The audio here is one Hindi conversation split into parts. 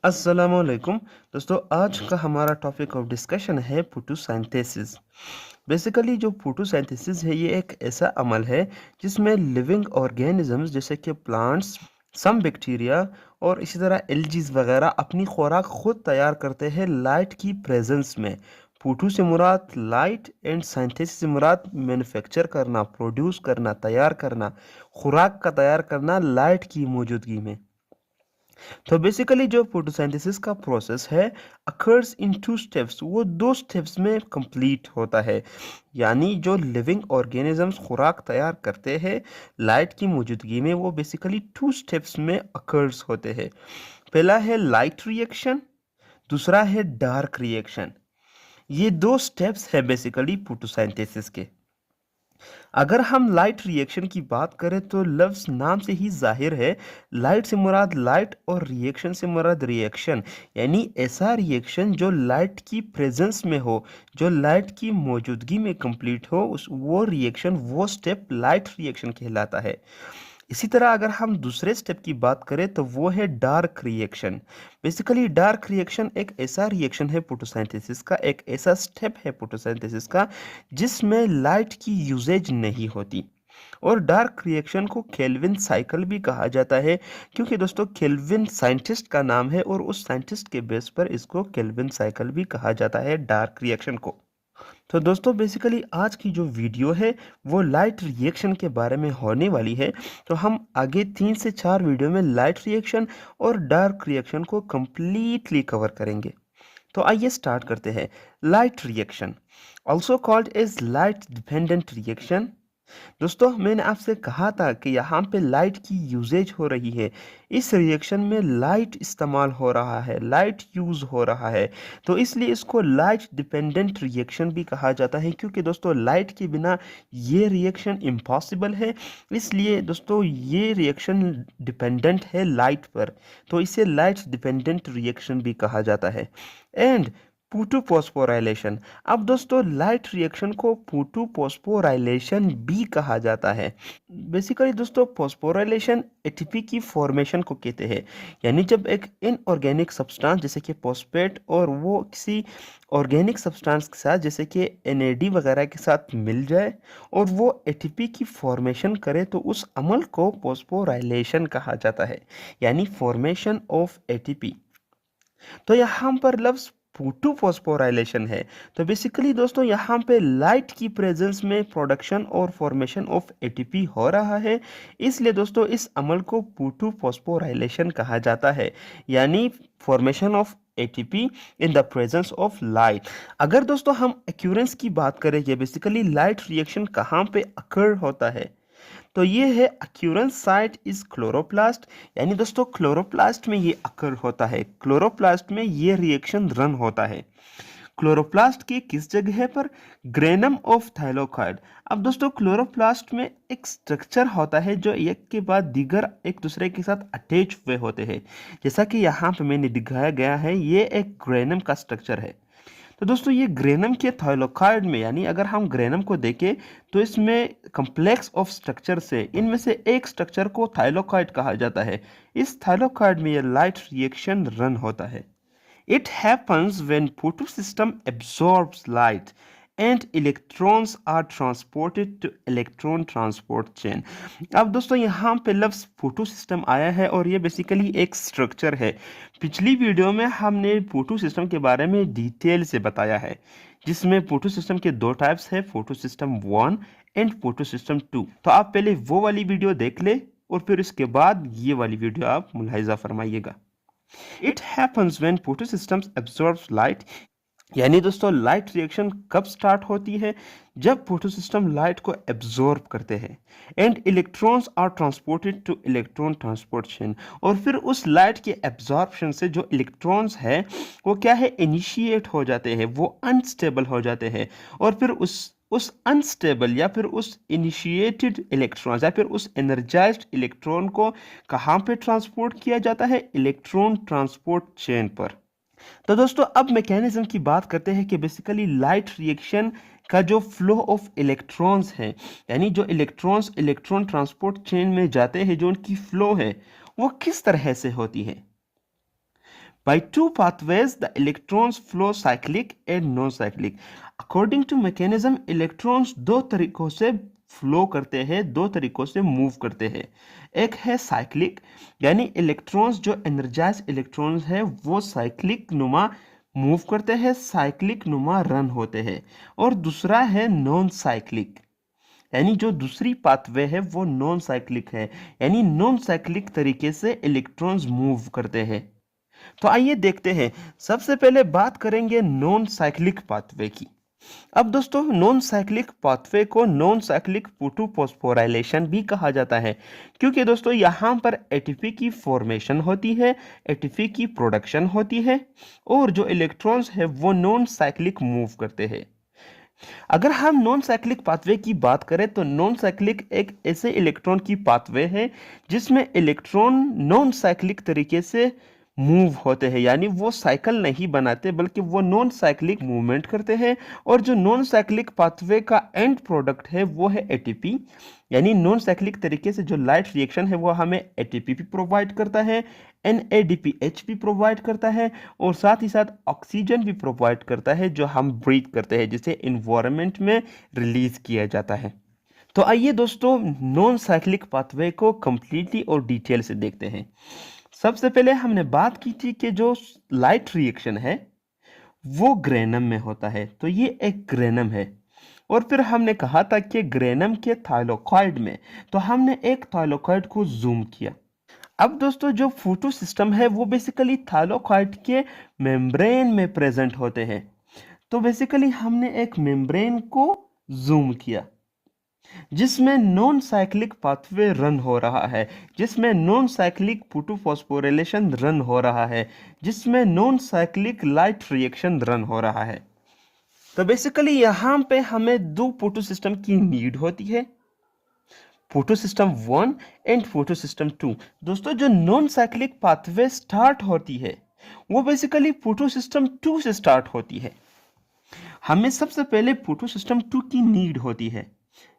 अस्सलामुअलैकुम दोस्तों, आज का हमारा टॉपिक ऑफ डिस्कशन है फोटोसिंथेसिस। बेसिकली जो फोटोसिंथेसिस है ये एक ऐसा अमल है जिसमें लिविंग ऑर्गेनिजम्स जैसे कि प्लांट्स, सम बैक्टीरिया और इसी तरह एल्जीज वगैरह अपनी खुराक खुद तैयार करते हैं लाइट की प्रेजेंस में। फोटो से मुराद लाइट एंड सिंथेसिस से मुराद मैन्युफैक्चर करना, प्रोड्यूस करना, तैयार करना, खुराक का तैयार करना लाइट की मौजूदगी में। तो बेसिकली जो फोटोसिंथेसिस का प्रोसेस है अकर्स इन टू स्टेप्स, वो दो स्टेप्स में कंप्लीट होता है। यानी जो लिविंग ऑर्गेनिजम्स खुराक तैयार करते हैं लाइट की मौजूदगी में, वो बेसिकली टू स्टेप्स में अकर्स होते हैं। पहला है लाइट रिएक्शन, दूसरा है डार्क रिएक्शन। ये दो स्टेप्स है बेसिकली फोटोसिंथेसिस के। अगर हम लाइट रिएक्शन की बात करें तो लफ्ज़ नाम से ही जाहिर है, लाइट से मुराद लाइट और रिएक्शन से मुराद रिएक्शन। यानी ऐसा रिएक्शन जो लाइट की प्रेजेंस में हो, जो लाइट की मौजूदगी में कंप्लीट हो, उस वो रिएक्शन, वो स्टेप लाइट रिएक्शन कहलाता है। इसी तरह अगर हम दूसरे स्टेप की बात करें तो वो है dark reaction. Basically dark reaction एक ऐसा रिएक्शन है फोटोसिंथेसिस का, एक ऐसा स्टेप है फोटोसिंथेसिस का जिसमें लाइट की यूजेज नहीं होती। और डार्क रिएक्शन को केल्विन साइकिल भी कहा जाता है, क्योंकि दोस्तों केल्विन साइंटिस्ट का नाम है और उस साइंटिस्ट के बेस पर इसको केल्विन साइकिल भी कहा जाता है डार्क रिएक्शन को। तो दोस्तों बेसिकली आज की जो वीडियो है वो लाइट रिएक्शन के बारे में होने वाली है। तो हम आगे 3 से 4 वीडियो में लाइट रिएक्शन और डार्क रिएक्शन को कंप्लीटली कवर करेंगे। तो आइए स्टार्ट करते हैं। Light reaction, also called as light dependent reaction. दोस्तों मैंने आपसे कहा था कि यहाँ पे लाइट की यूजेज हो रही है, इस रिएक्शन में लाइट इस्तेमाल हो रहा है, लाइट यूज हो रहा है। तो इसलिए इसको लाइट डिपेंडेंट रिएक्शन भी कहा जाता है, क्योंकि दोस्तों लाइट के बिना ये रिएक्शन इम्पॉसिबल है। इसलिए दोस्तों ये रिएक्शन डिपेंडेंट है लाइट पर, तो इसे लाइट डिपेंडेंट रिएक्शन भी कहा जाता है। एंड फोटोफॉस्फोराइलेशन, अब दोस्तों लाइट रिएक्शन को फोटोफॉस्फोराइलेशन भी कहा जाता है। बेसिकली दोस्तों फॉस्फोराइलेशन एटीपी की फॉर्मेशन को कहते हैं। यानी जब एक इनऑर्गेनिक सब्सटेंस जैसे कि फॉस्फेट और वो किसी ऑर्गेनिक सब्सटेंस के साथ जैसे कि एनएडी वगैरह के साथ मिल जाए और वो एटीपी की फॉर्मेशन करे, तो उस अमल को फॉस्फोराइलेशन कहा जाता है, यानी फॉर्मेशन ऑफ एटीपी। तो यहाँ पर लफ्ज फोटो फॉस्फोराइलेशन है। तो बेसिकली दोस्तों यहाँ पे लाइट की प्रेजेंस में प्रोडक्शन और फॉर्मेशन ऑफ एटीपी हो रहा है, इसलिए दोस्तों इस अमल को फोटो फॉस्फोराइलेशन कहा जाता है, यानी formation of ATP in the presence of light. अगर दोस्तों हम एक्यूरेंस की बात करें, ये बेसिकली लाइट रिएक्शन कहाँ पे अकर होता है, तो ये है अक्यूरेंस साइट इज क्लोरोप्लास्ट। यानी दोस्तों क्लोरोप्लास्ट में ये अकर होता है, क्लोरोप्लास्ट में ये रिएक्शन रन होता है। क्लोरोप्लास्ट की किस जगह पर? Granum of thylakoid. अब दोस्तों क्लोरोप्लास्ट में एक स्ट्रक्चर होता है जो एक के बाद दीगर एक दूसरे के साथ अटैच हुए होते हैं, जैसा कि यहाँ पे मैंने दिखाया गया है, ये एक ग्रेनम का स्ट्रक्चर है। तो दोस्तों ये ग्रेनम के थाइलोकाइड में, यानी अगर हम ग्रेनम को देखें तो इसमें कम्प्लेक्स ऑफ स्ट्रक्चर से इनमें से एक स्ट्रक्चर को थाइलोकाइड कहा जाता है। इस थाइलोकाइड में ये लाइट रिएक्शन रन होता है। It happens when photosystem absorbs light and electrons are transported to electron transport chain। अब दोस्तों यहाँ पे लफ्ज़ फोटो सिस्टम आया है और ये बेसिकली एक स्ट्रक्चर है। पिछली वीडियो में हमने फोटो सिस्टम के बारे में डिटेल से बताया है, जिसमें फोटो सिस्टम के दो टाइप्स है, photo system 1 and photo system 2। तो आप पहले वो वाली वीडियो देख ले और फिर इसके बाद ये वाली वीडियो आप मुलाहिजा फरमाइएगा। It happens when photosystems absorbs light. यानी दोस्तों लाइट रिएक्शन कब स्टार्ट होती है? जब फोटोसिस्टम लाइट को एब्जॉर्ब करते हैं and electrons are transported to electron transport chain. और फिर उस लाइट के एब्जॉर्प्शन से जो इलेक्ट्रॉन्स है वो क्या है, इनिशिएट हो जाते हैं, वो अनस्टेबल हो जाते हैं। और फिर उस अनस्टेबल या फिर उस इनिशिएटेड इलेक्ट्रॉन या फिर उस एनर्जाइज्ड इलेक्ट्रॉन को कहाँ पे ट्रांसपोर्ट किया जाता है? इलेक्ट्रॉन ट्रांसपोर्ट चेन पर। तो दोस्तों अब मैकेनिज्म की बात करते हैं कि बेसिकली लाइट रिएक्शन का जो फ्लो ऑफ इलेक्ट्रॉन्स है, यानी जो इलेक्ट्रॉन्स इलेक्ट्रॉन ट्रांसपोर्ट चेन में जाते हैं, जो उनकी फ्लो है वो किस तरह से होती है। By two pathways, the electrons flow cyclic and non-cyclic. According to mechanism, electrons दो तरीकों से फ्लो करते हैं, दो तरीकों से मूव करते हैं। एक है साइक्लिक, यानी इलेक्ट्रॉन्स जो एनर्जाइज इलेक्ट्रॉन्स है वो साइक्लिक नुमा मूव करते हैं, साइक्लिक नुमा रन होते हैं। और दूसरा है नॉन साइक्लिक, यानी जो दूसरी पाथवे है वो नॉन साइक्लिक है, यानी नॉन साइक्लिक तरीके से इलेक्ट्रॉन्स मूव करते हैं। तो आइए देखते हैं। सबसे पहले बात करेंगे नॉन साइक्लिक पाथवे की। अब दोस्तों नॉन साइक्लिक पाथवे को नॉन साइक्लिक पुटू फॉस्फोराइलेशन भी कहा जाता है, क्योंकि दोस्तों यहाँ पर एटीपी की फॉर्मेशन होती है, एटीपी की प्रोडक्शन होती है, और जो इलेक्ट्रॉन्स है वो नॉन साइक्लिक मूव करते हैं। अगर हम नॉन साइक्लिक पाथवे की बात करें तो नॉन साइक्लिक एक ऐसे इलेक्ट्रॉन की पाथवे है जिसमें इलेक्ट्रॉन नॉन साइक्लिक तरीके से मूव होते हैं, यानी वो साइकिल नहीं बनाते बल्कि वो नॉन साइक्लिक मूवमेंट करते हैं। और जो नॉन साइक्लिक पाथवे का एंड प्रोडक्ट है वो है एटीपी, यानी नॉन साइक्लिक तरीके से जो लाइट रिएक्शन है वो हमें एटीपी भी प्रोवाइड करता है, NADPH भी प्रोवाइड करता है, और साथ ही साथ ऑक्सीजन भी प्रोवाइड करता है जो हम ब्रीथ करते हैं, जिसे इन्वायरमेंट में रिलीज किया जाता है। तो आइए दोस्तों नॉन साइक्लिक पाथवे को कंप्लीटली और डिटेल से देखते हैं। सबसे पहले हमने बात की थी कि जो लाइट रिएक्शन है वो ग्रेनम में होता है, तो ये एक ग्रेनम है। और फिर हमने कहा था कि ग्रेनम के थाइलाकोइड में, तो हमने एक थाइलाकोइड को जूम किया। अब दोस्तों जो फोटो सिस्टम है वो बेसिकली थाइलाकोइड के मेम्ब्रेन में प्रेजेंट होते हैं। तो बेसिकली हमने एक मेम्ब्रेन को जूम किया जिसमें नॉन साइक्लिक पाथवे रन हो रहा है, जिसमें नॉन साइक्लिक पुटू फॉस्फोराइलेशन रन हो रहा है, जिसमें non cyclic light reaction run हो रहा है। तो बेसिकली यहाँ पे हमें दो फोटो सिस्टम की नीड होती है, photo system 1 and photo system 2। दोस्तों जो नॉन साइक्लिक पाथवे स्टार्ट होती है वो बेसिकली फोटो सिस्टम 2 से स्टार्ट होती है। हमें सबसे पहले फोटो सिस्टम 2 की नीड होती है।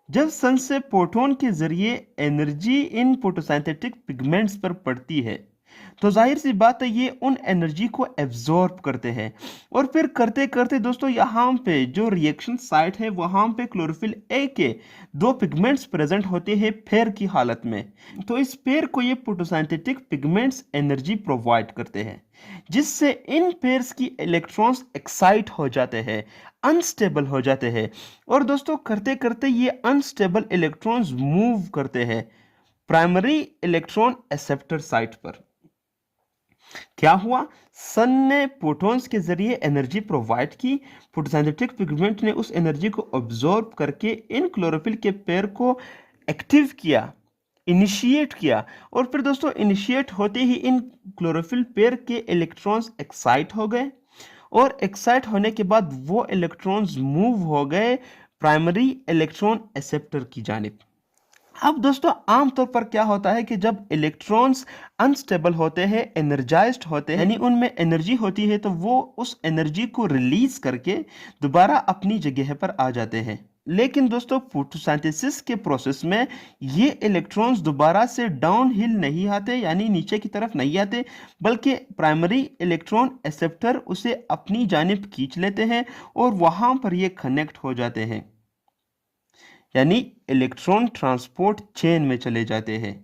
जब सन से प्रोटॉन के जरिए एनर्जी इन फोटोसिंथेटिक पिगमेंट्स पर पड़ती है तो जाहिर सी बात है ये उन एनर्जी को एब्जॉर्ब करते हैं, और फिर करते करते दोस्तों यहाँ पे जो रिएक्शन साइट है वहाँ पे क्लोरोफिल ए के दो पिगमेंट्स प्रेजेंट होते हैं पेयर की हालत में। तो इस पेयर को ये फोटोसिंथेटिक पिगमेंट्स एनर्जी प्रोवाइड करते हैं, जिससे इन पेयर्स की इलेक्ट्रॉन्स एक्साइट हो जाते हैं, अनस्टेबल हो जाते हैं, और दोस्तों करते करते ये अनस्टेबल इलेक्ट्रॉन्स मूव करते हैं प्राइमरी इलेक्ट्रॉन एक्सेप्टर साइट पर। क्या हुआ, सन ने प्रोटॉन्स के जरिए एनर्जी प्रोवाइड की, फोटोसिंथेटिक पिगमेंट ने उस एनर्जी को ऑब्जॉर्ब करके इन क्लोरोफिल के पेयर को एक्टिव किया, इनिशिएट किया, और फिर दोस्तों इनिशिएट होते ही इन क्लोरोफिल पेयर के इलेक्ट्रॉन्स एक्साइट हो गए, और एक्साइट होने के बाद वो इलेक्ट्रॉन्स मूव हो गए प्राइमरी इलेक्ट्रॉन एक्सेप्टर की जानिब। अब दोस्तों आमतौर पर क्या होता है कि जब इलेक्ट्रॉन्स अनस्टेबल होते हैं, एनर्जाइज्ड होते हैं, यानी उनमें एनर्जी होती है, तो वो उस एनर्जी को रिलीज करके दोबारा अपनी जगह पर आ जाते हैं। लेकिन दोस्तों फोटोसिंथेसिस के प्रोसेस में ये इलेक्ट्रॉन्स दोबारा से डाउन हिल नहीं आते, यानी नीचे की तरफ नहीं आते, बल्कि प्राइमरी इलेक्ट्रॉन एक्सेप्टर उसे अपनी जानिब खींच लेते हैं और वहां पर ये कनेक्ट हो जाते हैं, यानी इलेक्ट्रॉन ट्रांसपोर्ट चेन में चले जाते हैं।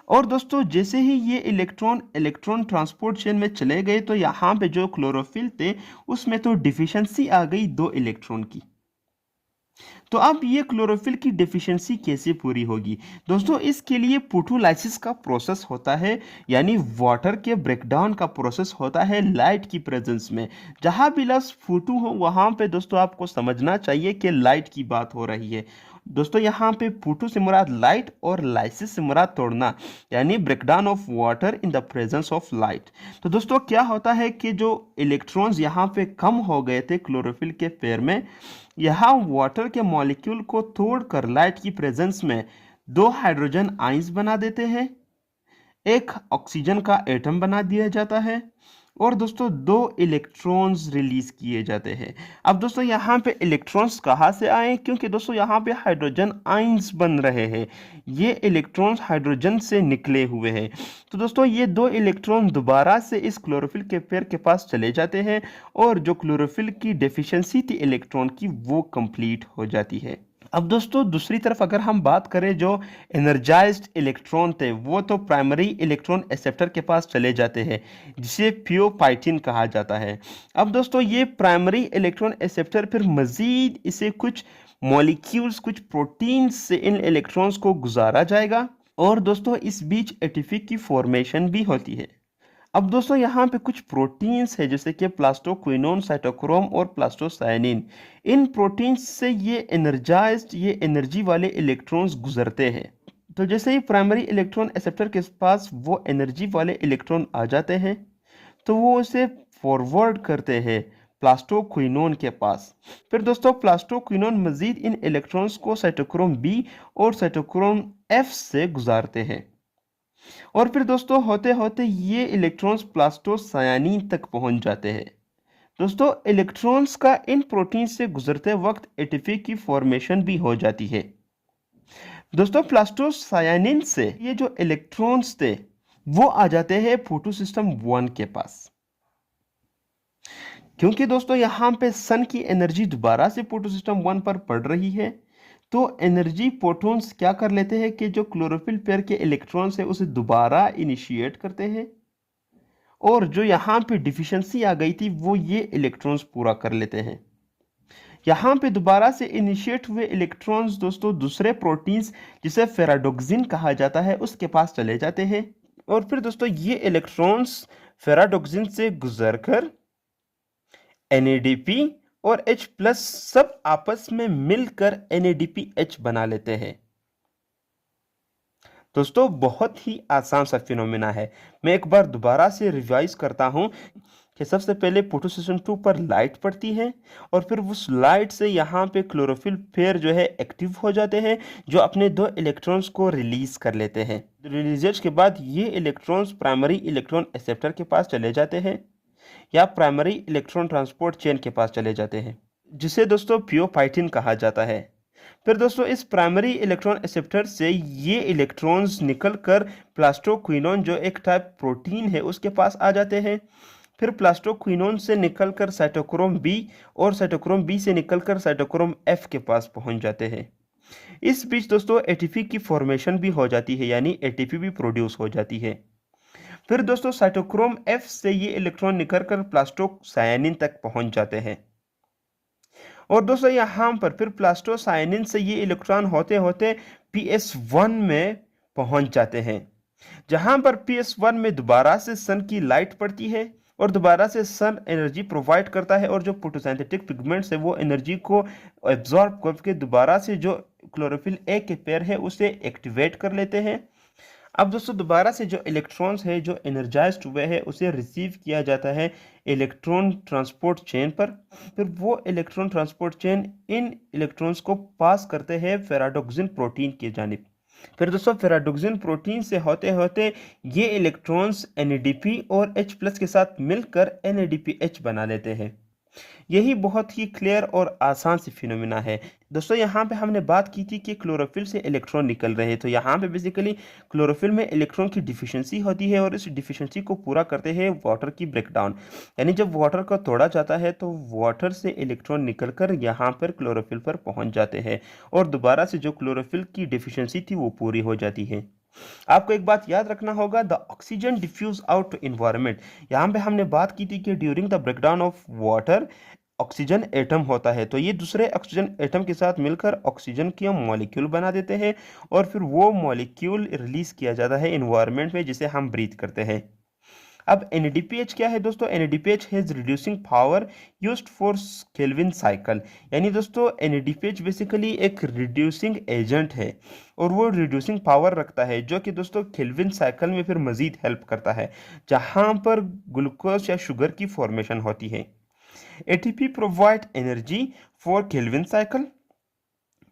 और दोस्तों जैसे ही ये इलेक्ट्रॉन ट्रांसपोर्ट चेन में चले गए तो यहाँ पे जो क्लोरोफिल थे उसमें तो डिफिशिएंसी आ गई 2 इलेक्ट्रॉन की। तो अब ये क्लोरोफिल की डेफिशिएंसी कैसे पूरी होगी दोस्तों, इसके लिए फोटोलाइसिस का प्रोसेस होता है, यानी वाटर के ब्रेकडाउन का प्रोसेस होता है लाइट की प्रेजेंस में। जहां भी लफ्ज फोटो हो वहां पे दोस्तों आपको समझना चाहिए कि लाइट की बात हो रही है। दोस्तों यहाँ पे फोटो से मुराद लाइट और लाइसिस से मुराद तोड़ना, यानी breakdown of water in the presence of light. तो दोस्तों क्या होता है कि जो इलेक्ट्रॉन्स यहाँ पे कम हो गए थे क्लोरोफिल के पेयर में, यहाँ वाटर के मॉलिक्यूल को तोड़कर लाइट की प्रेजेंस में 2 हाइड्रोजन आइंस बना देते हैं, एक ऑक्सीजन का एटम बना दिया जाता है, और दोस्तों दो इलेक्ट्रॉन्स रिलीज किए जाते हैं। अब दोस्तों यहाँ पे इलेक्ट्रॉन्स कहाँ से आए, क्योंकि दोस्तों यहाँ पे हाइड्रोजन आइंस बन रहे हैं, ये इलेक्ट्रॉन्स हाइड्रोजन से निकले हुए हैं। तो दोस्तों ये दो इलेक्ट्रॉन दोबारा से इस क्लोरोफिल के पेयर के पास चले जाते हैं और जो क्लोरोफिल की डेफिशिएंसी थी इलेक्ट्रॉन की वो कंप्लीट हो जाती है। अब दोस्तों दूसरी तरफ अगर हम बात करें, जो एनर्जाइज्ड इलेक्ट्रॉन थे वो तो प्राइमरी इलेक्ट्रॉन एक्सेप्टर के पास चले जाते हैं, जिसे पियोपाइटिन कहा जाता है। अब दोस्तों ये प्राइमरी इलेक्ट्रॉन एक्सेप्टर फिर मजीद इसे कुछ मॉलिक्यूल्स, कुछ प्रोटीन्स से इन इलेक्ट्रॉन्स को गुजारा जाएगा और दोस्तों इस बीच एटीपी की फॉर्मेशन भी होती है। अब दोस्तों यहाँ पे कुछ प्रोटीन्स है जैसे कि प्लास्टोक्विनोन, साइटोक्रोम और प्लास्टोसाइनिन। इन प्रोटीन्स से ये एनर्जाइज्ड, ये एनर्जी वाले इलेक्ट्रॉन्स गुजरते हैं। तो जैसे ही प्राइमरी इलेक्ट्रॉन एक्सेप्टर के पास वो एनर्जी वाले इलेक्ट्रॉन आ जाते हैं तो वो उसे फॉरवर्ड करते हैं प्लास्टोक्विनोन के पास। फिर दोस्तों प्लास्टोक्विनोन मजीद इन इलेक्ट्रॉन्स को साइटोक्रोम बी और साइटोक्रोम एफ से गुजारते हैं और फिर दोस्तों होते होते ये इलेक्ट्रॉन्स प्लास्टोसायानीन तक पहुंच जाते हैं। दोस्तों इलेक्ट्रॉन्स का इन प्रोटीन से गुजरते वक्त एटीपी की फॉर्मेशन भी हो जाती है। दोस्तों प्लास्टोसायानीन से ये जो इलेक्ट्रॉन्स थे वो आ जाते हैं फोटोसिस्टम 1 के पास, क्योंकि दोस्तों यहाँ पे सन की एनर्जी दोबारा से फोटोसिस्टम 1 पर पड़ रही है। तो एनर्जी प्रोटॉन्स क्या कर लेते हैं कि जो क्लोरोफिल पेयर के इलेक्ट्रॉन्स है उसे दोबारा इनिशिएट करते हैं और जो यहाँ पे डिफिशिएंसी आ गई थी वो ये इलेक्ट्रॉन्स पूरा कर लेते हैं। यहाँ पे दोबारा से इनिशिएट हुए इलेक्ट्रॉन्स दोस्तों दूसरे प्रोटीन्स जिसे फेराडोक्सिन कहा जाता है उसके पास चले जाते हैं और फिर दोस्तों ये इलेक्ट्रॉन्स फेराडोक्सिन से गुजरकर NADP और H प्लस सब आपस में मिलकर NADPH बना लेते हैं। दोस्तों बहुत ही आसान सा फिनोमेना है। मैं एक बार दोबारा से रिवाइज करता हूं कि सबसे पहले फोटोसिस्टम 2 पर लाइट पड़ती है और फिर उस लाइट से यहाँ पे क्लोरोफिल पेयर जो है एक्टिव हो जाते हैं, जो अपने दो इलेक्ट्रॉन्स को रिलीज कर लेते हैं। रिलीजेज के बाद ये इलेक्ट्रॉन्स प्राइमरी इलेक्ट्रॉन एक्सेप्टर के पास चले जाते हैं या प्राइमरी इलेक्ट्रॉन ट्रांसपोर्ट चेन के पास चले जाते हैं, जिसे दोस्तों पियोपाइटिन कहा जाता है। फिर दोस्तों इस प्राइमरी इलेक्ट्रॉन एक्सेप्टर से ये इलेक्ट्रॉन्स निकलकर प्लास्टोक्विनोन जो एक टाइप प्रोटीन है उसके पास आ जाते हैं। फिर प्लास्टोक्विनोन से निकलकर साइटोक्रोम बी और साइटोक्रोम बी से निकलकर साइटोक्रोम एफ के पास पहुंच जाते हैं। इस बीच दोस्तों एटीपी की फॉर्मेशन भी हो जाती है, यानी एटीपी भी प्रोड्यूस हो जाती है। फिर दोस्तों साइटोक्रोम एफ से ये इलेक्ट्रॉन निकलकर प्लास्टोसायानिन तक पहुंच जाते हैं और दोस्तों यहाँ पर फिर प्लास्टोसाइनिन से ये इलेक्ट्रॉन होते होते PS1 में पहुंच जाते हैं, जहां पर PS1 में दोबारा से सन की लाइट पड़ती है और दोबारा से सन एनर्जी प्रोवाइड करता है और जो फोटोसिंथेटिक पिगमेंट्स है वो एनर्जी को एब्जॉर्ब करके दोबारा से जो क्लोरोफिल ए के पेयर है उसे एक्टिवेट कर लेते हैं। अब दोस्तों दोबारा से जो इलेक्ट्रॉन्स है जो एनर्जाइज्ड हुए हैं उसे रिसीव किया जाता है इलेक्ट्रॉन ट्रांसपोर्ट चेन पर। फिर वो electron transport chain in electrons को पास करते हैं फेराडोक्सिन प्रोटीन की जानिब। फिर दोस्तों फेराडोक्सिन प्रोटीन से होते होते ये इलेक्ट्रॉन्स NADP और H प्लस के साथ मिलकर NADPH बना लेते हैं। यही बहुत ही क्लियर और आसान सी फिनोमिना है। दोस्तों यहाँ पे हमने बात की थी कि क्लोरोफिल से इलेक्ट्रॉन निकल रहे हैं, तो यहाँ पे बेसिकली क्लोरोफिल में इलेक्ट्रॉन की डिफिशिएंसी होती है और इस डिफिशिएंसी को पूरा करते हैं वाटर की ब्रेकडाउन। यानी जब वाटर को तोड़ा जाता है तो वाटर से इलेक्ट्रॉन निकलकर यहाँ पर क्लोरोफिल पर पहुँच जाते हैं और दोबारा से जो क्लोरोफिल की डिफिशियंसी थी वो पूरी हो जाती है। आपको एक बात याद रखना होगा, the oxygen diffuse out to environment. यहाँ पे हमने बात की थी कि during the breakdown of water oxygen atom होता है, तो ये दूसरे ऑक्सीजन एटम के साथ मिलकर ऑक्सीजन की मॉलिक्यूल बना देते हैं और फिर वो मॉलिक्यूल रिलीज किया जाता है इन्वायरमेंट में, जिसे हम ब्रीथ करते हैं। अब NADPH क्या है दोस्तों? NADPH has reducing power used for Calvin cycle. यानी दोस्तों NADPH बेसिकली एक रिड्यूसिंग एजेंट है और वो रिड्यूसिंग पावर रखता है, जो कि दोस्तों केल्विन साइकिल में फिर मजीद हेल्प करता है, जहां पर ग्लूकोज या शुगर की फॉर्मेशन होती है। ATP provide energy for Calvin cycle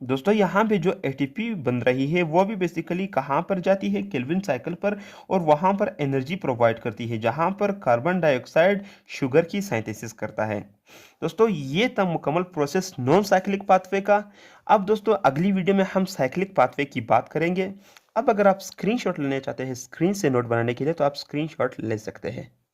दोस्तों यहाँ पे जो एटीपी बन रही है वो भी बेसिकली कहाँ पर जाती है, केल्विन साइकिल पर, और वहाँ पर एनर्जी प्रोवाइड करती है जहाँ पर कार्बन डाइऑक्साइड शुगर की सिंथेसिस करता है। दोस्तों ये था मुकम्मल प्रोसेस नॉन साइक्लिक पाथवे का। अब दोस्तों अगली वीडियो में हम साइक्लिक पाथवे की बात करेंगे। अब अगर आप स्क्रीनशॉट लेना चाहते हैं स्क्रीन से नोट बनाने के लिए तो आप स्क्रीनशॉट ले सकते हैं।